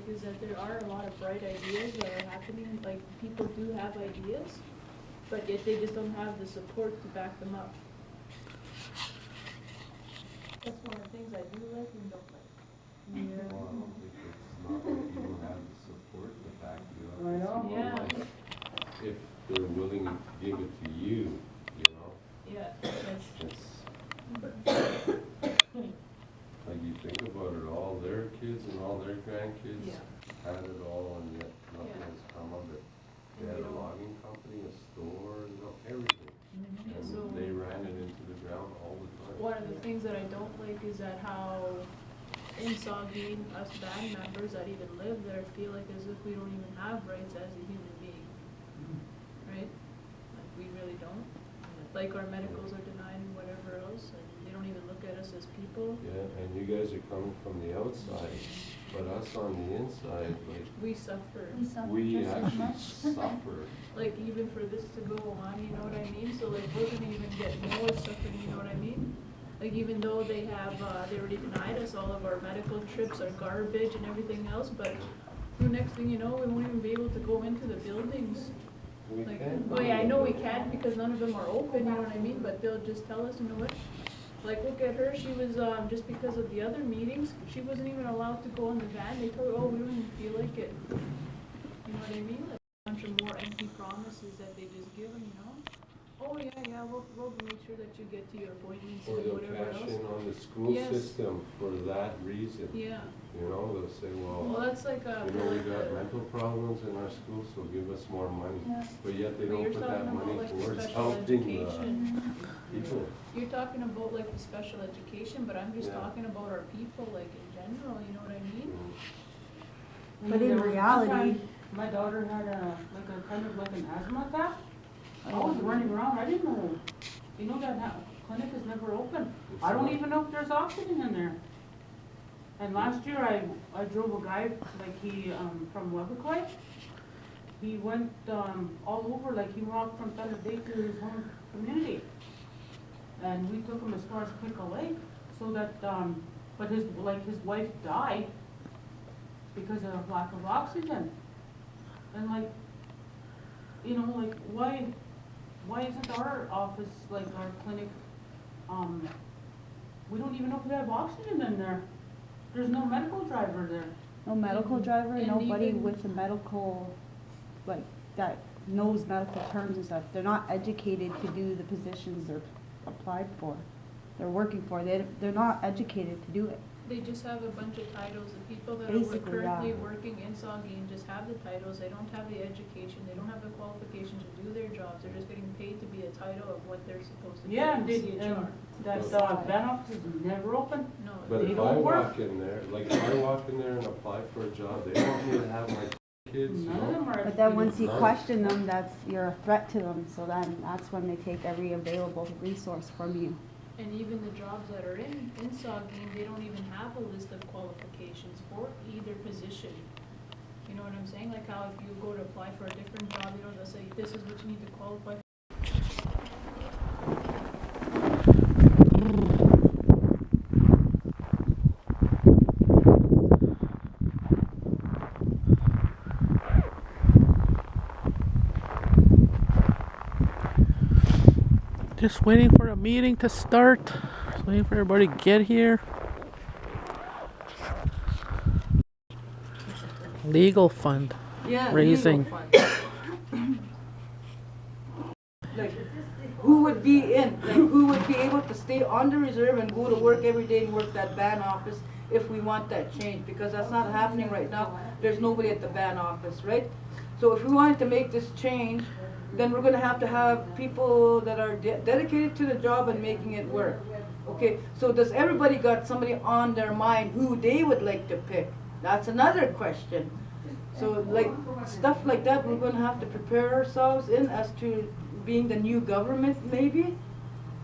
is that there are a lot of bright ideas that are happening, like people do have ideas, but yet they just don't have the support to back them up. That's one of the things I do like and don't like. Yeah. Well, I don't think it's not like you don't have the support to back you up. I know. Yeah. Like if they're willing to give it to you, you know? Yeah, that's, It's like you think about it, all their kids and all their grandkids yeah. had it all, and yet nothing Yeah. has come of it. They And had we a don't- logging company, a store, you know, everything. Yeah, And so they ran it into the ground all the time. one of the things that I don't like is that how in Saugeen, us band members that even live there feel like as if we don't even have rights as a human being, right? Like we really don't. Like our medicals are denied and whatever else, and they don't even look at us as people. Yeah, and you guys are coming from the outside, but us on the inside, like, We suffer. we actually suffer. Like even for this to go on, you know what I mean? So like we're gonna even get more suffering, you know what I mean? Like even though they have, they already denied us all of our medical trips, our garbage and everything else, but the next thing you know, we won't even be able to go into the buildings. We Like, can't. oh yeah, I know we can't because none of them are open, you know what I mean? But they'll just tell us, you know what? Like look at her, she was, just because of the other meetings, she wasn't even allowed to go in the van. They told her, oh, we don't even feel like it. You know what I mean? Like a bunch of more empty promises that they just give them, you know? Oh yeah, we'll make sure that you get to your appointments Or and they'll whatever cash else. in on the school Yes. system for that reason. Yeah, You know, they'll say, well, well, that's like a. you know, we got mental problems in our school, so give us more money. Yeah. But yet they But don't you're put talking that about money like the towards special helping education. people. You're talking about like the special education, but I'm just Yeah. talking about our people, like in general, you know what I mean? Mm. But in There was one reality- time my daughter had like a kind of like an asthma attack. I was running around, I didn't know, you know that clinic is never open. It's I don't not. even know if there's oxygen in there. And last year I drove a guy, like he, from Webber. He went, all over, like he walked from Thunder Bay to his home community. And we took him as far as Pickle Lake, so that, but his wife died because of lack of oxygen. And like, you know, like why isn't our office, like our clinic, we don't even know if we have oxygen in there. There's no medical driver there. No medical driver, And nobody even- with a medical, like, that knows medical terms and stuff. They're not educated to do the positions they're applied for, they're working for. They're not educated to do it. They just have a bunch of titles. The people that Basically, are currently yeah. working in Saugeen just have the titles. They don't have the education. They don't have the qualifications to do their jobs. They're just getting paid to be a title of what they're supposed to do. Yeah, in and they, CHR. that, van office is never open. No. But They if don't I work. walk in there, like if I walk in there and apply for a job, they want me to have my kids, you None of know? them are But then educated. once you None. question them, you're a threat to them, so then that's when they take every available resource from you. And even the jobs that are in Saugeen, they don't even have a list of qualifications for either position. You know what I'm saying? Like how if you go to apply for a different job, you know, they'll say, this is what you need to qualify for. Just waiting for a meeting to start. Just waiting for everybody to get here. Legal fund Yeah, raising. legal fund. Like, who would be who would be able to stay on the reserve and go to work every day and work that ban office if we want that change? Because that's not happening right now. There's nobody at the ban office, right? So if we wanted to make this change, then we're gonna have to have people that are dedicated to the job and making it work. Okay, so does everybody got somebody on their mind who they would like to pick? That's another question. So like, stuff like that, we're gonna have to prepare ourselves in as to being the new government, maybe?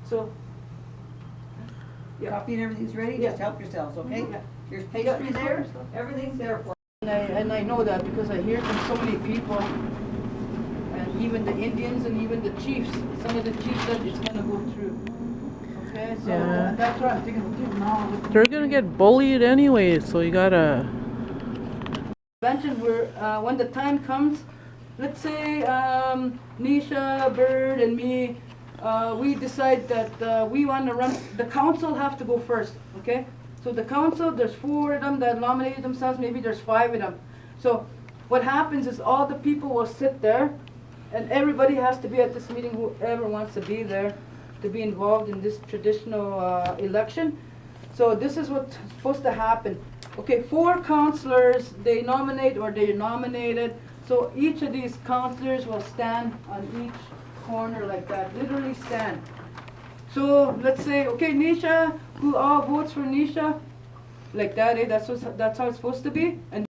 So, yeah. Coffee and everything's ready, Yeah. just help yourselves, okay? Yeah. There's pastry there, everything's there for And I know that because I hear from so many people, and even the Indians and even the chiefs, some of the chiefs said it's gonna go through. Okay, so Yeah. that's what I'm thinking, now. They're gonna get bullied anyway, so you gotta mentioned where, when the time comes, let's say, Nisha, Bird, and me, we decide that, we wanna run, the council have to go first, okay? So the council, there's 4 of them that nominated themselves, maybe there's 5 of them. So what happens is all the people will sit there, and everybody has to be at this meeting, whoever wants to be there, to be involved in this traditional, election. So this is what's supposed to happen. Okay, 4 councilors, they nominate or they're nominated. So each of these councilors will stand on each corner like that, literally stand. So let's say, okay, Nisha, who all votes for Nisha? Like that, that's how it's supposed to be. And